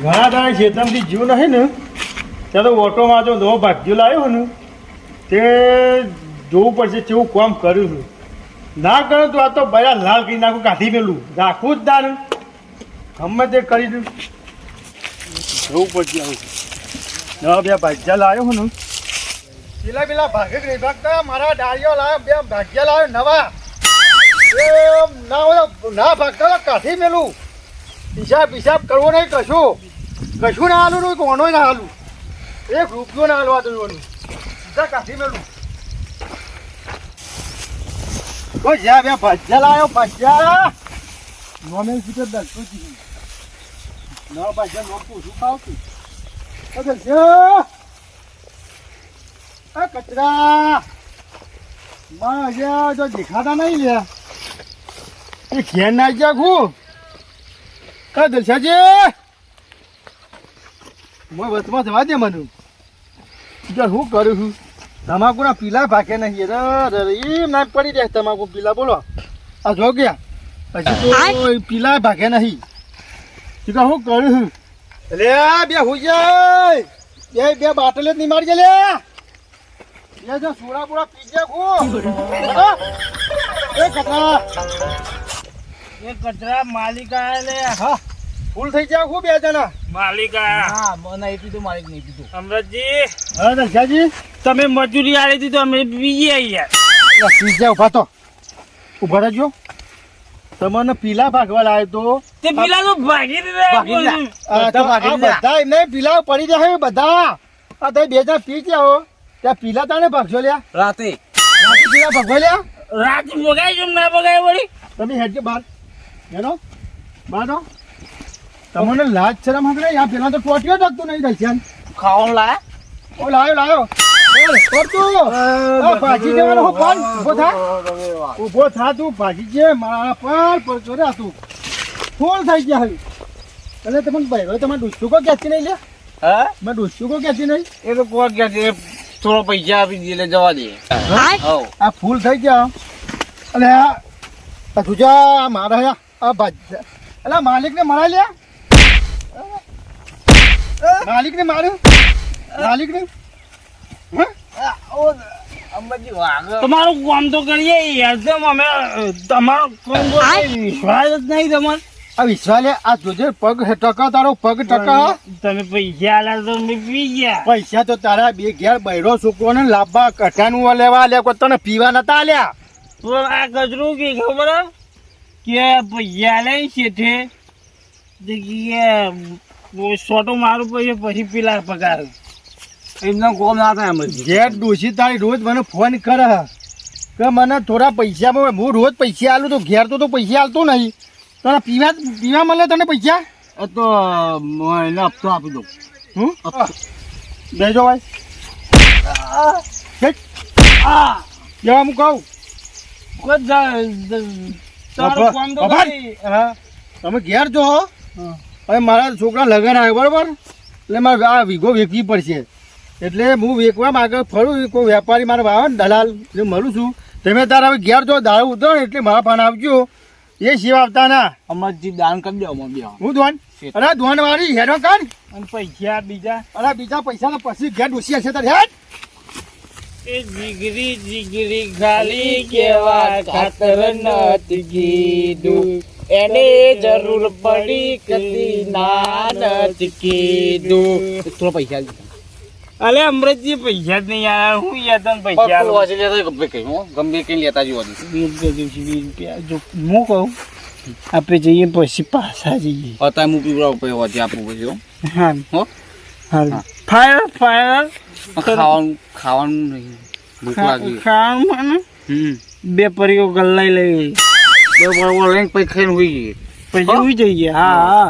ઘણા દાડા ખેતરથી જીવ નહીં ને ત્યારે ઓટોમાં જો નવો ભાગ્યો લાવ્યો ને તે જોવું પડશે કેવું કામ કર્યું છું. ના કરે તો આ તો બયા લાલ કરી નાખું, કાઢી મેલું રાખવું જ ના ગમે તે કરી દઉં. જોવું પડશે આવું નવા બે ભાગ્યા લાવ્યો ને પેલા ભાગે ભાગતા મારા ડાળીઓ લાવ્યો, બે ભાગ્યા લાવ્યો નવા એ ના ભાગતા કાઢી મેલું. હિસાબ કરવો નહીં, કશું ના હાલું નહીં, કોનો ના હાલું, એક રૂપિયો ના હાલવા દેવાનું, સીધા કાઢી મેલું. કોઈ જ્યાં બે ભાજ્યા લાવ્યો, ભાજ્યા નોમે સીધે દલતો જીવી ન ભાજ્યા નો પૂછું ખાવતું કચરા માં હજી જો દેખાતા નહીં લ્યા એ ઘેર ના ગયા ખું કા દલસાજી હું વચમાં જવા દે મને. શું કરું છું? તમાકુના પીલા ભાગે નહીં એમ ના પડી જાય તમાકુ પીલા. બોલો આ જો ગયા હજી તો પીલા ભાગે નહીં. શું કરું છું? લે બે હુઈ જાય બે બાટલે જ નહીં મારી જાય લે જો સોડા બોડા પી જાય કચરા માલિક આયા લે. હા ફૂલ થઈ જાય ખૂબ બે જણા માલિક આયા. હા નહીં પીધું માલિક નહીં પીધું. અમરતજી હા દલસાજી તમે મજૂરી આલી હતી તો અમે બીજી આવી યાર. પી જાય ઉભા તો ઉભા રહેજો. તમને પીલા ભાગવા લાવ્યો તો તે પીલા તો ભાગી દીધા બધા એમને પીલા પડી જાય બધા. આ તમે બે જણા પી જાઓ ત્યાં પીલા તાને ભાગશો લ્યા રાતે પીલા ભાગવા લ્યા રાતે ભગાય છે ના ભગાય વળી. તમે હેડજો બહાર હેનો બહાર નો તમને લાજ શરમ હકડે યા પેલા તો ટોટિયો ટકતું નહીં દલસ્યાન ખાવાનું લાયા ઓ લાયો ભાજી દેવાનો ફોન ઉભો થા તું ભાજી છે મારા પર ચોર્યા તું ફોન થઈ ગયા હવે. એટલે તમને ભાઈ તમે ડુસ્તુકો ક્યાંથી નહીં લે? હા મેં ડુસ્તુકો ક્યાંથી નહીં? એ તો કોણ ક્યાંથી થોડો પૈસા આપી દે એટલે જવા દે. આ ફૂલ થઈ ગયા અને આ તુજા મારા આ ભાજી એટલે માલિક ને મરા લ્યા માલિક ને માર્યું માલિક ને તમારું કામ તો કરીએ અમે તમારો વિશ્વાસ જ નહીં તમારે. આ વિશ્વાસ આ જોજે પગ ટકા તારો પગ ટકા તમે પૈસા આલ્યા તો અમે પી ગયા. પૈસા તો તારા બે ઘેર બૈરો છોકરો ને લાંબા કઠાનું લેવા આલ્યા તને પીવા નતા આલ્યા. તો આ કચરું કે ખબર કે પૈસા આલ્યા શેઠે સોટો મારું પછી પેલા પગાર એમનો કોમ ના થાય. એમ ઘેર ડોસી તારી રોજ મને ફોન કરે કે મને થોડા પૈસા હું રોજ પૈસા આલું તો ઘેર તો પૈસા આલતો નહીં. તને પીવા મળે તને પૈસા તો એને હપ્તો આપી દઉં. બેજો ભાઈ જેવા હું કહું તમે ઘેર જો હવે મારા છોકરા લગન આવે બરોબર એટલે મારે આ વીઘો વેચવી પડશે એટલે હું વેચવા માંગે ફરું કોઈ વેપારી મારે આવે ને દલાલ મળું છું. તમે તારા હવે ઘેર જો દારૂ ઉતરો ને એટલે મારા પાન આવજો. એ સિવા આવતા ના અમરજી દાન કરી દો. હું ધોન અરે ધોન વાળી હેરો કર અને પૈસા બીજા અરે બીજા પૈસા તો પછી ઘેર ડૂસી હશે તારે હેડ. એ જીગરી ખાલી કેવા ખાતર નથી કીધું એને જરૂર પડી કદી ના નથી કીધું. થોડો પૈસા અલે અમૃતજી પૈસા જ નહીં યાર. હું યાર તને પૈસા ગમે કઈ લેતા જવા દે. 20 રૂપિયા જો હું કહું આપણે જઈએ પછી પાછા જઈએ. અત્યારે હું પીવડાવું પછી આપવું પછી. હા હો હા ફાયર ખાવાનું નહીં ભૂખ લાગી ખાવાનું. બે પરીઓ ગલ્લાઈ લઈ બે પરીઓ લઈને પછી ખાઈને હોઈ જઈએ પછી હોઈ જઈએ. હા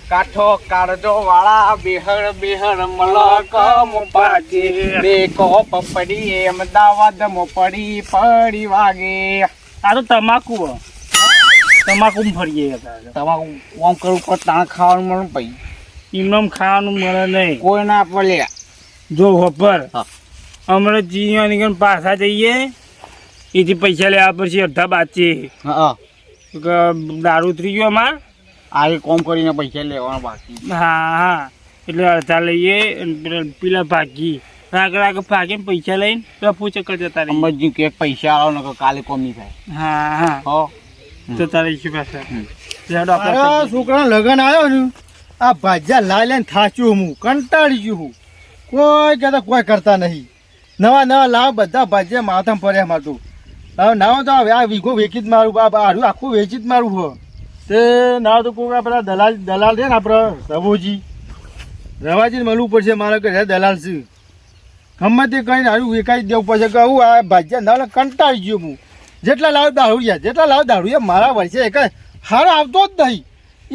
કાઠો કાઢજો વાળા બેહર મલક મોપાજે બે કોપ પડી અમદાવાદ મોપડી પડી વાગે. આ તો તમાકુ ફરીએ તમાકુ આમ કરવું પણ ત્યાં ખાવાનું મળે પછી એમનામ ખાવાનું મળે નહીં કોઈ ના પડે. જો હોપર હમણાં જીવાની પાછા જઈએ એથી પૈસા લેવા પછી અડધા બાચી દારૂ ઉતરી ગયો અમાર. આ એ કોમ કરીને પૈસા લેવાના બાકી. હા એટલે અડધા લઈએ અને પેલા ભાગી આગળ ભાગીને પૈસા લઈને પેલા પૂછકર જતા રહીએ. સમજી કે પૈસા આવો ને કાલે કોમ નહીં થાય. હા હો જતા રહીશું પાછા. મારા છોકરા લગન આવ્યો ને આ ભાજ્યા લાઈ લઈને થાચ્યું હું કંટાળી ગયું હું કોઈ કહેતા કોઈ કરતા નહીં નવા નવા લાવ બધા ભાજ્યા માથામાં પડ્યા મારું હવે નાવ તો આ વીઘો વેચી જ મારું આરું આખું વેચી જ મારું હો તે નાવ તો કોઈ પેલા દલાલ છે ને આપણે રવાજી મળવું પડશે મારે કે દલાલ છે ગમે તે કહીને હારું વેચાઈ દેવું પડશે કે હું આ ભાજ્યા ના કંટાળી ગયો હું જેટલા લાવ દારૂ મારા વર્ષે એક હારો આવતો જ નહીં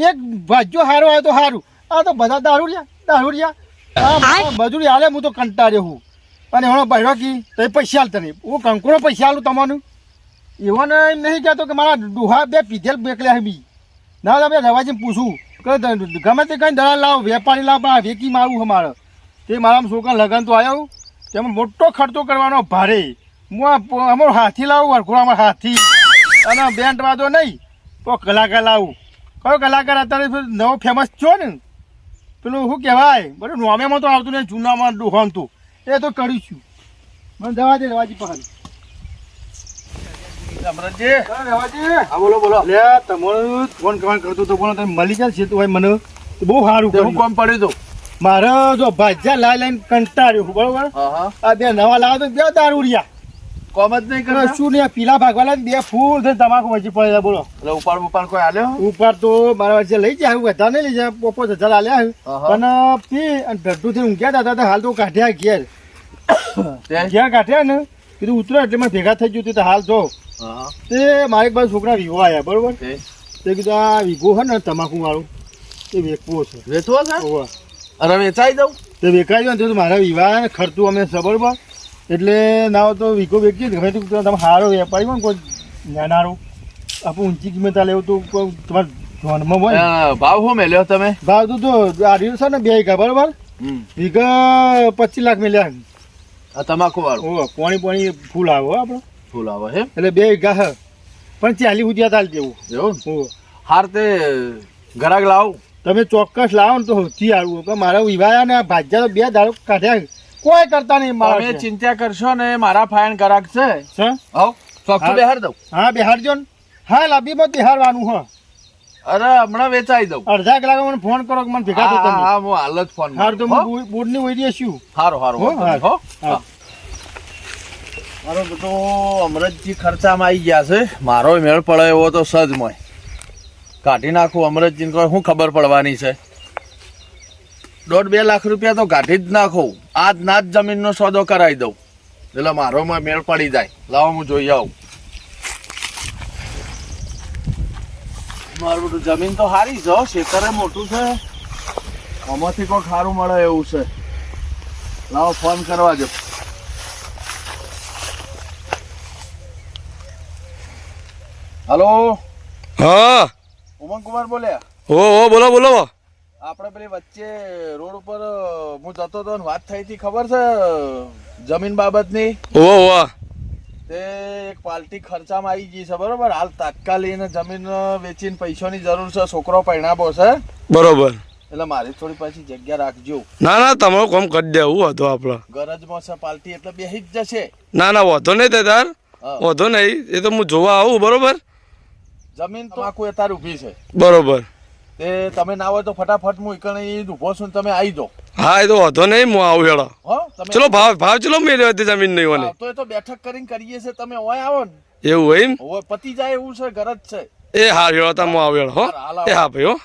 એક ભાજ્યો હારો આવે તો સારું આ તો બધા દારૂડિયા મજૂરી હાલે હું તો કંટાળ્યો હું અને હમણાં બહેરો કી તો પૈસા હાલતા નહીં હું કંકુરો પૈસા હાલું તમારું એવાને એમ નહીં કહેતો કે મારા ડોહા બે પીધેલ બેકલ્યા બી ના તમે રવાજીને પૂછું કે ગમે તે કંઈ દલાલ લાવ વેપારી લાવ આ વેકી મારું મારે તે મારા છોકરા લગન તો આવ્યો તેમાં મોટો ખર્ચો કરવાનો ભારે હું અમારો હાથી લાવું વરઘોડા અમારા હાથી અને બેન્ડ વાદો નહીં તો કલાકાર લાવું કયો કલાકાર અત્યારે નવો ફેમસ થયો ને પેલું શું કહેવાય બધું નોમેમાં તો આવતું નહીં જૂનામાં ડોહાન તું એ તો કરીશું મને જવા દે રવાજી પહાડ બોલો લે તમારું ફોન કરવાનું કરતો તો બોલો તમે મળી જાય છે તો ભાઈ મને બહુ સારું હું કોમ પડ્યું તું મારે જો ભાજ્યા લાઈ લાઈને કંટાળ્યો બરોબર આ બે નવા લાવો તો બે દારૂડિયા કોમ જ નહીં કરે શું નહીં પીલા ભાગવાના બે ફૂલ થઈ તમાકુ વચ્ચે પડેલા બોલો એટલે ઉપાડ કોઈ આલ્યો ઉપર તો મારા વચ્ચે લઈ જાય વધારે નહીં લઈ જાય 5000 આલ્યા પણ પી અને ઢડ્ડુ થી ઊંઘ્યા હતા હાલ તો કાઢ્યા ઘેર કાઢ્યા ને કીધું ઉતરો એટલે મેં ભેગા થઈ ગયું તો હાલ જો તે મારે બધા છોકરા વિવો આવ્યા બરોબર તે કીધું આ વિગો છે ને તમાકુ વાળું એ વેચવો છે વેચવો છે અરે વેચાઈ દઉં તે વેચાઈ દઉં તો મારા વિવાહ ને ખર્ચું અમે છે બરોબર એટલે ના તો વીઘો વેચીએ ગમે તો તમે સારો વેપારી હોય ને કોઈ નાનારો આપણે ઊંચી કિંમત લેવું તો તમારે ધ્યાનમાં હોય ભાવ શું મેલ્યો તમે ભાવ તો આ રહ્યું છે ને 2 વીઘા બરોબર વીઘા 25 લાખ મેલ્યા તમાકુ વાળું પાણી ફૂલ આવે આપણે ફૂલ આવે છે એટલે 2 વીઘા હ પણ 40 સુધી ચાલ જેવું એવું હાર તે ઘરાક લાવ તમે ચોક્કસ લાવો ને તો સૌથી સારું કે મારા વિવાહ ને ભાજ્યા તો 2 દાડો કાઢ્યા કોઈ કરતા નહીં મારા ચિંતા કરશો ને મારા ફાયન ગ્રાહક છે હવ ચોખ્ખું બેહાર દઉં હા બેહારજો ને હા લાંબીમાં બેહારવાનું હ અરે હમણાં વેચાઈ દઉં અડધા કલાક મને ફોન કરો કે મને ભેગા થતા હા હું હાલ જ ફોન હાર તો બોર્ડ ની વઈ છું હારું મારો બધો અમરતજી ખર્ચામાં આવી ગયા છે મારો મેળ પડે એવો તો સજમય કાઢી નાખું અમરતજીને કોઈ શું ખબર પડવાની છે 1.5-2 લાખ રૂપિયા તો કાઢી જ નાખું આજ ના જ જમીનનો સોદો કરાવી દઉં એટલે મારો મેળ પડી જાય લાવો હું જોઈ આવું મારું બધું જમીન તો સારી છે ખેતરે મોટું છે આમાંથી કોઈ સારું મળે એવું છે લાવો ફોન કરવા દો હલો હા ઉમંગ કુમાર બોલ્યા ઓ બોલો બોલો આપણે પેલી વચ્ચે રોડ ઉપર હું જતો હતો વાત થઈ હતી ખબર છે જમીન બાબતની ઓ તે એક પાર્ટી ખર્ચામાં આવી ગઈ છે બરોબર હાલ તાત્કાલિક જમીન વેચીને પૈસાની જરૂર છે છોકરો પરણાવો છે બરોબર એટલે મારી થોડી પાછી જગ્યા રાખજો ના તમારું કામ કરી દેવું હતો આપડે ગરજમાં છે પાર્ટી એટલે બેસી જ જશે ના વાંધો નહીં તે તાર વાંધો નહીં એ તો હું જોવા આવું બરોબર જમીન તો આખું તાર ઊભી છે બરોબર તે તમે ના હોય તો ફટાફટ હું એકણ ઊભો છું તમે આવી જાઓ હા એ તો વાંધો નહીં હું આવું હેડો ચલો ભાવ ચલો મેળવ્યો હતી જમીન નહીં મને તો એ તો બેઠક કરીને કરીએ છે તમે ઓય આવો ને એવું એમ ઓય પતી જાય એવું છે ગરજ છે એ હા હેડો તા હું આવું હેડો હો એ હા ભાઈ હો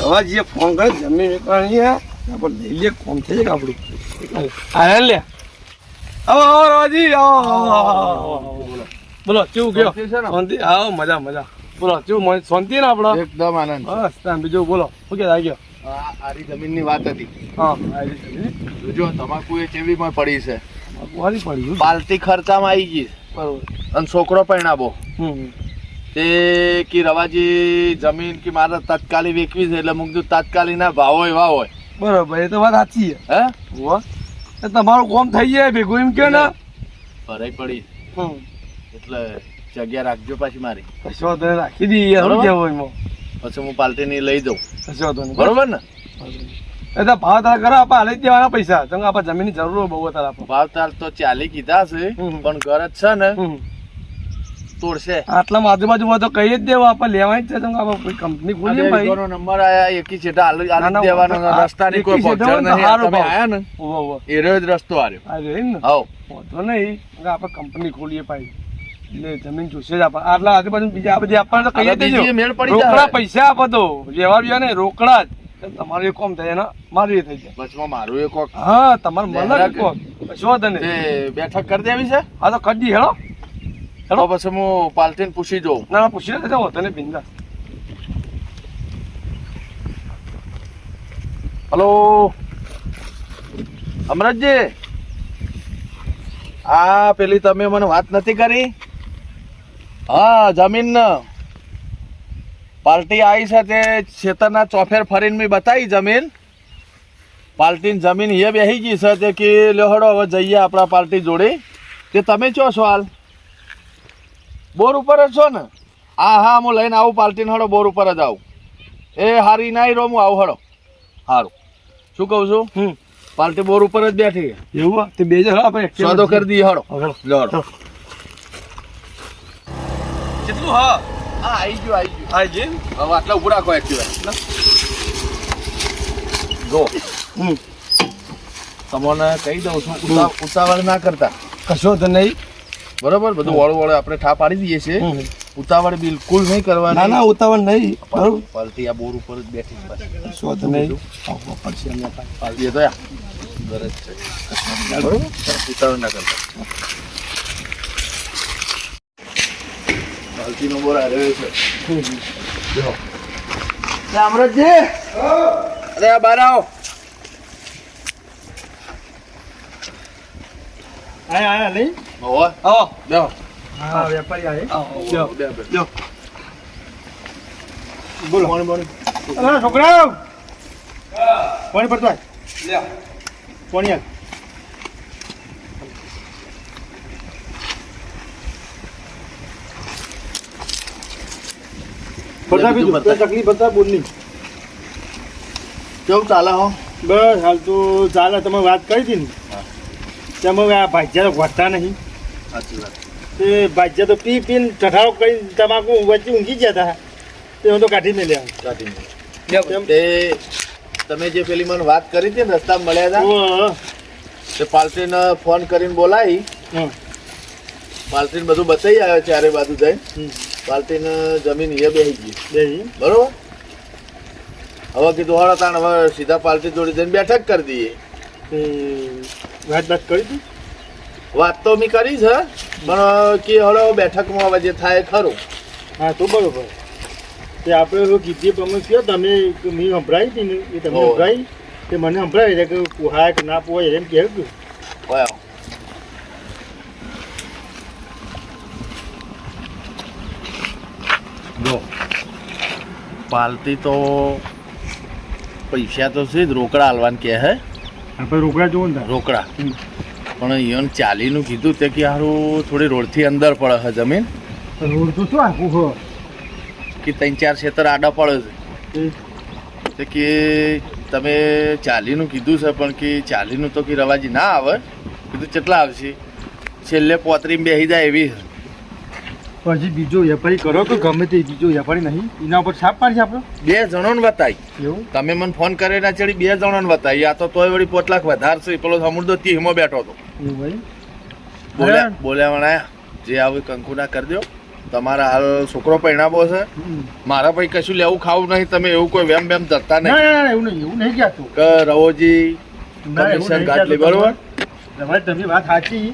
રવાજીએ ફોન કરે જમીન વેચવાની આપણે લઈ લે કોમ થઈ જાય આપણું હા લે આવો રવાજી બોલો કેવું ગયો શાંતિ આવો મજા બોલો કેવું શાંતિ ને આપડે એકદમ આનંદ બસ બીજું બોલો શું કે ગયો આરી જમીનની વાત હતી હા જો તમાકુ એ ચેવીમાં પડી છે પડી પાલટી ખર્ચામાં આવી ગઈ બરોબર અને છોકરો પરણાવો તે કે રવાજી જમીન કે મારે તાત્કાલિક વેચવી છે એટલે મુકદું તાત્કાલિક ના ભાવો એવા હોય બરોબર એ તો વાત સાચી છે. હે હોવે. એ તમારું કોમ થઈ જાય ભેગું એમ કે ને. ભરાઈ પડી હમ. એટલે જગ્યા રાખજો પાછી મારી. કશો વાંધો નહીં, રાખી દઈએ યાર. શું બરોબર. કહેવું એમાં? પછી હું પાલટીની લઈ દઉં. કશો વાંધો નહીં. બરોબર ને? એ તો ભાવ તારા કરો, આપણે હાલી જ દેવાના પૈસા. ચંગા આપણે જમીનની જરૂર હોય બહુ તારા આપણે. ભાવ તાર તો 40 કીધા છે, હમ. પણ ઘર જ છે ને હમ. તોડશે. આટલામાં આજુબાજુ હોય તો કહી જ દેવા, આપણે લેવાની જ છે. ચંગા આપણે કોઈ કંપની ખોલીએ ભાઈ. નો નંબર આયા એકી છેટા ના, ના, આલી દેવાનો આ રસ્તાની કોઈ એકી છેટા પહોંચણ હોય ને તો નહીં. હારું તમે ભાવ. આયા ને ઓવો ઓવો. એ રહ્યો જ રસ્તો આર્યો. આ રહ્યો એમ ને. હવ વાંધો નહીં, આપણે કંપની ખોલીએ ભાઈ. એટલે જમીન જોશે જ આપણે. આટલા આજુબાજુ બીજા આ બધી આપણને તો કહી જ દેજો. બીજી મેળ પડી જાય. રોકડા પૈસા આપો તો વ્યવહાર વ્યવહાર નહીં, રોકડા જ. તમારું એ કોમ થાય ને મારું એ થઈ જાય. વચમાં મારું એક કોક હા, તમારે મને બરાબર. જ કોમ. કશો વાંધો નહીં. તે બેઠક કરી દેવી છે. હા તો કરી દી હેડો. તો પછી હું પાલટીને પૂછી જોઉં. ના ના પૂછી લેજો તને બિંદા. હલો અમરતજી, આ પેલી તમે મને વાત નથી કરી? હા, જમીન પાર્ટી આવી છે તે ખેતરના ચોફેર ફરીને મેં બતાવી જમીન. પાર્ટીની જમીન એ બેસી ગઈ છે તે કે લેહડો હવે જઈએ આપણા પાર્ટી જોડે. તે તમે ચો છો હાલ? બોર ઉપર જ છો ને? હા હા, હું લઈને આવું પાર્ટીને. હડો બોર ઉપર જ આવું. એ હારી નાઈ રો, હું આવું. હડો સારું. શું કહું છું? પાર્ટી બોર ઉપર જ બેઠી છે. એવું તે બે જણ આપણે સોદો કરી દઈએ. હડો લો હડો. કેટલું? હા હા, આવી ગયું આવી ગયું. હા જી. હવે આટલા ઉભું રાખો એક્ટિવા. જો તમને કહી દઉં છું, ઉતાવળ ના કરતા. કશો તો નહીં. બરોબર? બધું વાળું વાળું આપણે ઠા પાડી દઈએ છીએ. ઉતાવળ બિલકુલ નહીં ના કરવાની. ના ઉતાવળ નહીં. બરોબર. પાલટી આ બોર ઉપર જ બેઠી છે. કશો તો નહીં. આવવા પડશે એમને પાછું. પાલટી એ તો આ ઘર જ છે. બરોબર? ઉતાવળ ના કરતા. પાલટીનો બોર આ રહ્યો છે. જો અમરતજી, અરે આ બહાર આવો. આયા નહીં. હોવે. આવો. બેહો. હા, વેપારી આયા. લ્યો. બે બે. લ્યો. બોલો. અરે છોકરાઓ, પાણી પડતો આય. લ્યો. પાણી આય. બધા બીજું કોઈ તકલીફ હતા બોલની. કેવું ચાલે હો? બસ હાલ તો ચાલે. તમે વાત કરી હતી ને તેમાં આ ભાજ્યા તો ઘટતા નહીં. સાચી વાત. તે ભાજ્યા તો પી પીને ટઠારો કરી તમાકુ વચ્ચે ઊંઘી ગયા હતા. તે હું તો કાઢી મેલ્યા. તે તમે જે પેલી મને વાત કરી હતી ને રસ્તામાં મળ્યા હતા, તે પાલટીને ફોન કરીને બોલાવી. પાલટીને બધું બતાવી આવ્યો ચારે બાજુ જઈને. પાલટીને જમીન એ બેસી ગઈ. બરોબર? હવે કીધું હળો તાણ હવે સીધા પાલટી જોડી જઈને બેઠક કરી દઈએ. વાત કરી હતી. વાત તો મેં કરી છે, પણ કે હળો બેઠકમાં હવે જે થાય એ ખરું. હા તો બરોબર. તે આપણે એવું કીધી પ્રમાણે કહો તમે મેં સંભળાવી હતી ને એ તમે સંભળાવી. તે મને સંભળાવી છે કે પોહાય કે ના પોહાય એમ કહેવું. વાહ. જો પાલટી તો પૈસા તો છે જ, રોકડા હાલવાનું કે હે. આપણે રોકડા જોવું ને રોકડા. પણ એને 40નું કીધું તે કે સારું થોડી રોડથી અંદર પડે છે જમીન. રોડ તો શું આખું હો કે 3-4 ખેતર આડા પડે છે. તે કે તમે 40નું કીધું છે, પણ કે 40નું તો કે રવાજી ના આવે. કીધું કેટલા આવશે? છેલ્લે 35 બેસી જાય એવી. પછી બીજો વેપારી કરો કે ગમે તે બીજો વેપારી નહીં એના ઉપર છાપ પાડી આપણે 2 જણોને બતાવી. એવું તમે મને ફોન કરે ના ચડી 2 જણોને બતાવી. આ તો તોય વળી 5 લાખ વધારે છે. પેલો સમુદ્ર 30માં બેઠો હતો. એવું ભાઈ બોલ્યા વણાયા જે આવે કંકુના કરી દો. તમારા હાલ છોકરો પરણાવો છે. મારા પછી કશું લેવું ખાવું નહીં. તમે એવું કોઈ વેમ વેમ ધરતા ના નહીં. ના એવું નહીં કહેતું. કે રવોજી ના, એવું કમિશન નહીં ઘાટલી. કહેતો. બરોબર? તમારે તમે વાત સાચી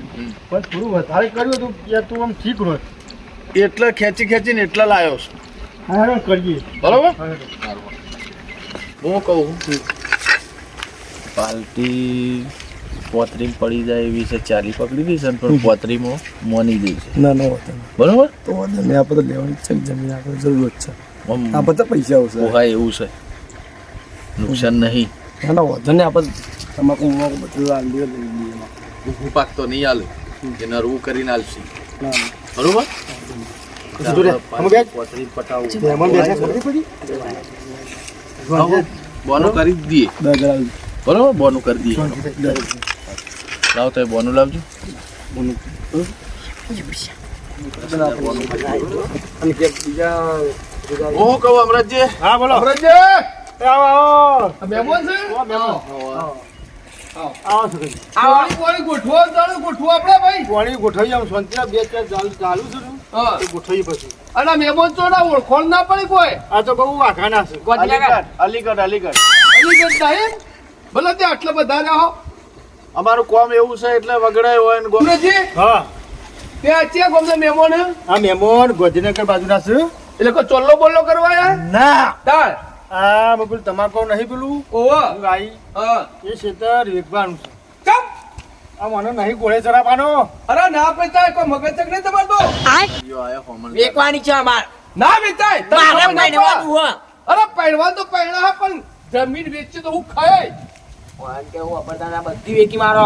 પણ થોડું વધારે કર્યું હતું કે તું આમ ઠીક રોજ. એટલે ખેંચી ખેંચીને એટલે લાવ્યો છું. હા કરીએ. બરોબર? હા. હું કહું પાલટી 35 પડી જાય એવી છે. 40 પકડી દઈશ ને, પણ 35માં મોની દઈશ. ના ના હોતા નહીં. બરોબર? તો વાંધો નહીં. આપણે તો લેવાની જ છે જમીન. આપણે જરૂર જ છે. આમ આ બધા પૈસા આવશે. પોહાય એવું છે. નુકસાન નહીં. ના ના વધુ ને આપણે તમાકુ મમાકુ બધું આ લઈ લઈએ એમાં. હું પાક તો નહીં હાલે કે નરવું કરીને હાલશી ના બરોબર કશું રે, અમે બે જ. પોતરી પટાવું એમાં બેઠા ખબર પડી? બોનું કરી જ દઈએ દગડાવી બરોબર બોનું કરી દઈએ શાંતિથી. લાવ તો બોનું લાવજો અને કે બીજા હું કહું અમરતજી હા બોલો અમરતજી આવો આવો મહેમાન છે આવો સગન. પાણી ગોઠવો આપણે ભાઈ પાણી ગોઠવી આવું શાંતિના બે ચાર ચાલુ છે ને હા એ ગોઠવી પછી અને મહેમાન તો ના ઓળખોણ ના પડી કોઈ આ તો બહુ વાઘાના છે અલીગઢ સાહેબ ભલે તે આટલા બધા રહ્યા હો અમારું કોમ એવું છે એટલે વગડાય હોય ને ગોમજી હા ત્યાં છે ગોમને મહેમાન આ મહેમાન ગોધીનગર બાજુના છે એટલે કોઈ ચોલ્લો બોલ્લો કરવા યાર ના તાર આ પેલું તમાકુ નહીં પેલું ઓવા હું ગાઈ હા એ ખેતર વેચવાનું છે ચમ આ મને નહીં ઘોડે ચરાવવાનો અરે ના વેચાય કોઈ મગજ ચક નહીં તમાર તો વેકવાની છે અમાર ના વેચાય મારે પહેરવાનું હો અરે પહેરવા તો પહેરા હા પણ જમીન વેચી તો હું ખાય વાન કે હું અપરદાના બધી વેકી મારો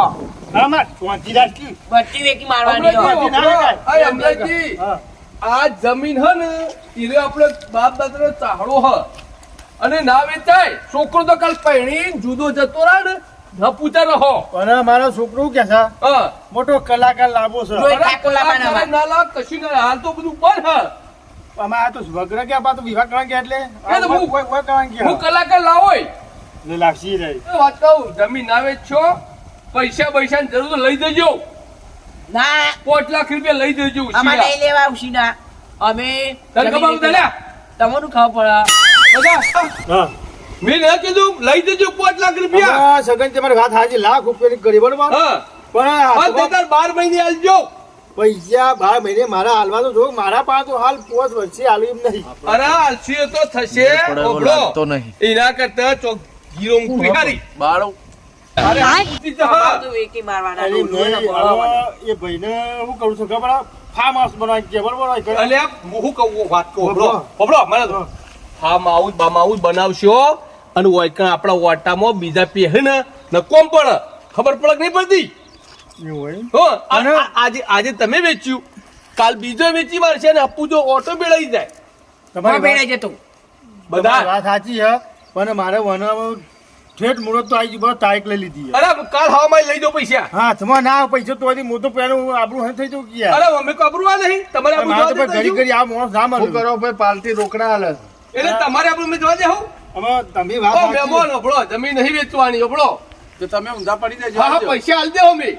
હા માર શાંતિ રાખી બધી વેકી મારવાની હો અમરાજી હા આ જમીન હ ને ઈરે આપણે બાપ દાદાનો ચાહડો હ અને ના વેચાય છોકરો તો કાલ પહેણી જુદો જતો રહે ને ધપુતા રહો અને મારો છોકરો કે છે હા મોટો કલાકાર લાંબો છે જોઈ ઠાકોર લાવવાના અમાર. ના લાવ કશું ના હાલ તો બધું બંધ હ આમાં આ તો વગર કે આ તો વિવાહ કરવા ગયા એટલે એ તો હું- કોઈ કરવા હું ગયા કલાકાર લાવોય ને લાગશી રહી એ વાત કહું જમીન ના વેચશો પૈસા પૈસાની જરૂર તો લઈ જજો ના 5 લાખ રૂપિયા લઈ જજો અમાર નહીં લેવા ઉશીના અમે તને ખબર જમીન પડે તમારું ખબર બધા હા મેં ના કીધું લઈ જજો 5 લાખ રૂપિયા આ સગન તમારી વાત હાજી લાખ રૂપિયાની કરી બરોબર હા પણ હા હાથમાં તે તાર 12 મહિને આલજો પૈસા 12 મહિને મારા હાલવા તો જો મારા પાસે તો હાલ 5 વર્ષે હાલું એમ નહીં અરે આલસી તો થશે ઓબળો એના કરતા ચોક ગીરો મૂકી હારી બાળો અરે પૂછી જા અમાર તો વેકી મારવાના અરે ડોલું ને મેં બોલાવવાના. હવે એ ભાઈને હું કરું છું ખબર ફાર્મ હાઉસ બનાવી કે બરોબર અલે હું કહું વાત કહું ઓબળો ઓબળો મને તો હા માઉદ બનાવશો અને ઓયકણ આપણા ઓટામાં બીજા પહેરે ને કોમ પડે ખબર પડે કે નહીં પડતી એવું હોય હો આજે તમે વેચ્યું કાલ બીજો વેચી મારશે ને આપું જો ઓટો બેડાઈ જાય કોણ ભેળાઈ જતું બધા બધા વાત સાચી છે પણ મારે વન ઠેઠ મુહૂર્ત તો આવી ગયું બસ તારીખ લઈ લીધી છે. અરે કાલ હવામાં લઈ દો પૈસા હાથમાં ના પૈસા તો હું તો પેલું આબરું હે થઈ જવું કે અરે અમે કબરવા નહીં તમારે આપણું મારે તો જવા ભાઈ ઘડી દેજો. ઘડી આ માણસ ના મળે કરો ભાઈ પાલટી રોકડા હાલે એટલે તમારે આપણું મેં જવા દે હું હવે તમે વાત ઓ સાચી. મહેમાન ઓબળો જમીન નહીં વેચવાની ઓબળો તો તમે ઊંધા પડી દેજો હા પૈસા હાલ દે અમે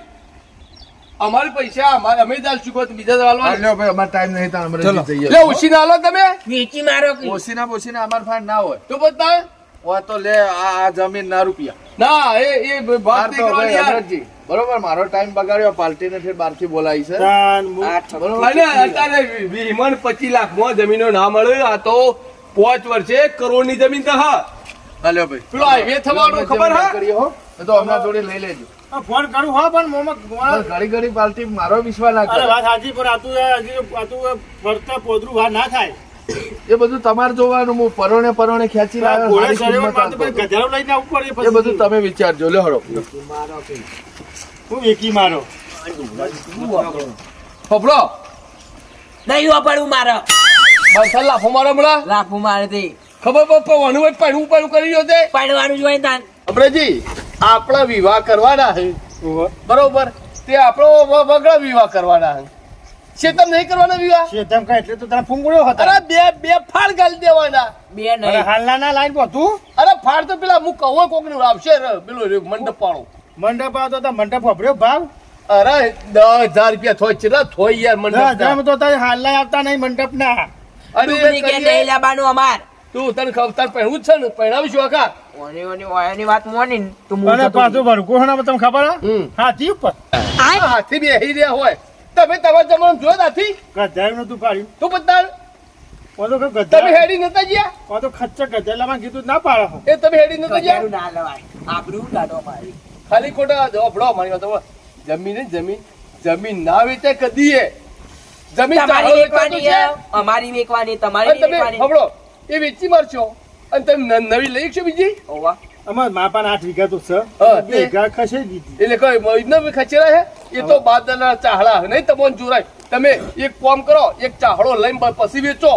અમારે પૈસા અમે જ આલશું કોઈ બીજા હાલવા ભાઈ અમાર ટાઈમ નહીં તો અમે જઈએ લે ઓછી ના હાલો તમે વેચી મારો કે ઓસીના અમાર ફાન ના હોય તો બધા હોય તો લે આ જમીન ના રૂપિયા ના એ વાત નહીં કરવાની યાર બરોબર મારો ટાઈમ બગાડ્યો પાર્ટી ને બહાર થી બોલાવી છે અને અત્યારે વિમન 25 લાખ માં જમીનો ના મળે આ તો 5 વર્ષે કરોડ ની જમીન તો હા હાલ્યો ભાઈ પેલો હાઈવે થવાનો ખબર હા તો હમણાં જોડે લઈ લેજો ફોન કરું હા પણ ઘડી ઘડી પાર્ટી મારો વિશ્વાસ ના કરે વાત સાચી પણ આ તું ફરતા પોદરું વાર ના થાય એ બધું તમારે જોવાનું હું પરોણે ખેંચી લાવ્યો ગધેડો લઈને ઉપર એ બધું તમે વિચારજો લે હળો હું વેકી મારો ખબરો નહીં વાપરવું મારો બસ લાફો મારો હમણાં લાફું મારે તે ખબર પપ્પા વાનું હોય પડવું કરી રહ્યો છે પાડવાનું જોઈએ તાન અમરેજી આપણા વિવાહ કરવાના છે બરોબર તે આપણો વગડા વિવાહ કરવાના છે શેતમ નહીં કરવાના વિવાહ શેતમ કા એટલે તો તારા ફૂંગળ્યો હતા અરે બે ફાળ ગાલી દેવાના બે નહીં હાલના ના લાઈન પહોંચું અરે ફાળ તો પેલા હું કહું કોક ને આવશે પેલો મંડપ પાડો મંડપ આવતો તો મંડપ વાપર્યો ભાવ અરે 10,000 રૂપિયા થોય છે થોય યાર મંડપ તો તારે હાલના આવતા નહીં મંડપ ના અરે ડુંગળી કે નહીં લાવવાનું અમાર તું તને ખબર પહેણવું જ છે ને પહેણાવીશું આખા ઓની વાત મોની ને તું અને પાછું ભરકો હણા તમને ખબર હમ. હાથી ઉપર હાથી બેહી રહ્યા હોય તમે તમારા જમાનો જોયો હાથી ગધેડ નતું પાડ્યું તો બધા તો તમે ગધેડ હેડી નતા ગયા તો ખચ્ચર ગધેડામાં કીધું ના પાડો એ તમે હેડી નતા ગયા કજારું ના લવાય આબરૂ કાઢો મારી ખાલી ખોટા જવાબડો મારી વાત હવે. જમીન ના વેચાય કદી એ જમીન તમારી ચાલો વેકવાની વેચાતું છે. અમારી વેકવાની અને તમારી તમે વેકવાની હમણો એ વેચી મારશો અને તમે નવી લઈ શકશો બીજી ઓવા અમાર માપાના 8 વીઘા તો છે હા, 2 વીઘા ખસે દીધી એટલે કઈ મહિના બી ખચેરા હે એ તો બાદના ચાહડા હે. નહીં તમને જોરાય તમે એક કામ કરો એક ચાહડો લઈને પછી વેચો.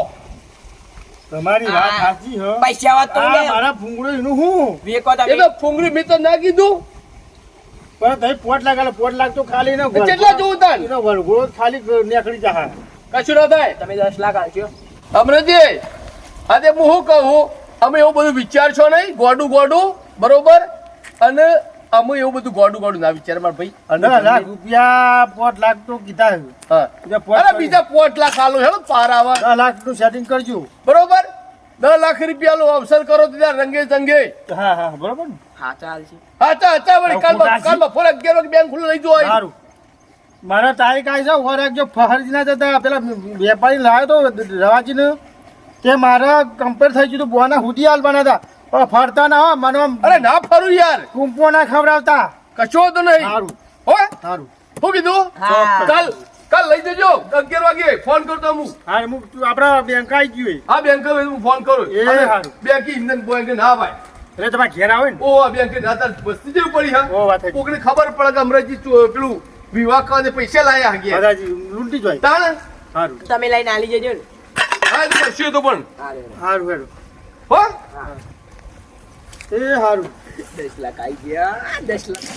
તમારી વાત સાચી હ પૈસા વાત તો આ લે મારા ફૂંગડો એનું હું વેકો એ તમે તો ફૂંગળી મેં તો ના કીધું. પણ તઈ 5 લાખ આલે 5 લાખ તો ખાલી એનો કેટલા જોવું તાન? એનો વરઘોડો જ ખાલી નીકળી જા કશું ના થાય. તમે 10 લાખ આલજો અમરજી આજે હું શું કહું, અમે એવું બધું વિચારશો નહીં ગોડું બરોબર, અને અમે એવું બધું ગોડું ના વિચાર મારા ભાઈ. 10 લાખ રૂપિયા 5 લાખ તો કીધા છે. હા. બીજા અરે બીજા 5 લાખ આલો હેડો પાર આવા 10 લાખ નું સેટિંગ કરજો. બરોબર. 10 લાખ રૂપિયા નો અવસર કરો તો ત્યાં રંગે જંગે. હા હા બરોબર ને હા ચાલશે હા વળી કાલ બપોરે 11 વાગે બેંક ખુલ્લું લઈ જવો. સારું મારા તારીખ આવી છે ખોરાક જો ફહરજી ના જતા પેલા વેપારી લાવ્યો તો રવાજીને તે મારા કમ્પેર થઈ ગયું બોના હુદી હાલવાના હતા પણ ફરતા ના હો મને આમ અરે ના ફરું યાર, કુંપો ના ખવડાવતા. કશો તો નહીં. સારું હો સારું શું કીધું? હા. કાલ લઈ જજો 11 વાગે ફોન કરતો હું. હા હું આપણા બેંક આવી ગયું હોય. હા બેંક હું ફોન કરું. એ અને હારું. બેંક ઇન્ડિયન બેંક ના ભાઈ. એટલે તમારે ઘેર આવે ને ઓ આ બેંક ના તાર વસ્તી જેવી પડી હા. ઓ વાત કોકને ખબર પડે કે અમરાજી પેલું વિવાહ કાને પૈસા લાયા ગયા. દાદાજી લૂંટી જોઈ. તાણ સારું તમે લઈને આલી જજો ને હા તો કરશું તો પણ. સારું હેડો હો એ સારું 10 લાખ આવી ગયા 10 લાખ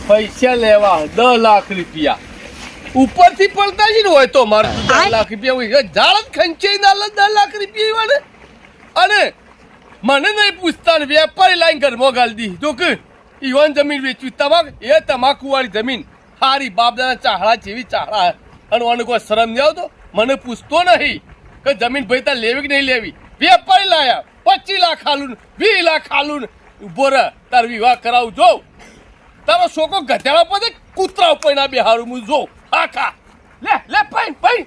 પૈસા લેવા 10 લાખ રૂપિયા ઉપરથી પડતા જ હોય તો મારે 10 લાખ રૂપિયા હોય ઝાડ જ ખંચાઈ ના 10 લાખ રૂપિયા એવા ને. અને મને નહીં પૂછતા ને વેપારી લાઈન ઘરમાં ગાલી દી જો કે ઈવન જમીન વેચવી તમાકુ વાળી જમીન હારી બાપદાના ચાહડા જેવી ચાહડા અને ઓને કોઈ શરમ નહીં આવતો. મને પૂછતો નહીં કે જમીન ભાઈ તાર લેવી કે નહીં લેવી. વેપારી લાયા 25 લાખ આલું 20 લાખ આલું ઉભો રહે તાર વિવાહ કરાવું જો તારો છોકરો ગધેડા પર કૂતરા ઉપર ના બેહારું હું જો. હા ખા લે લે પાઈ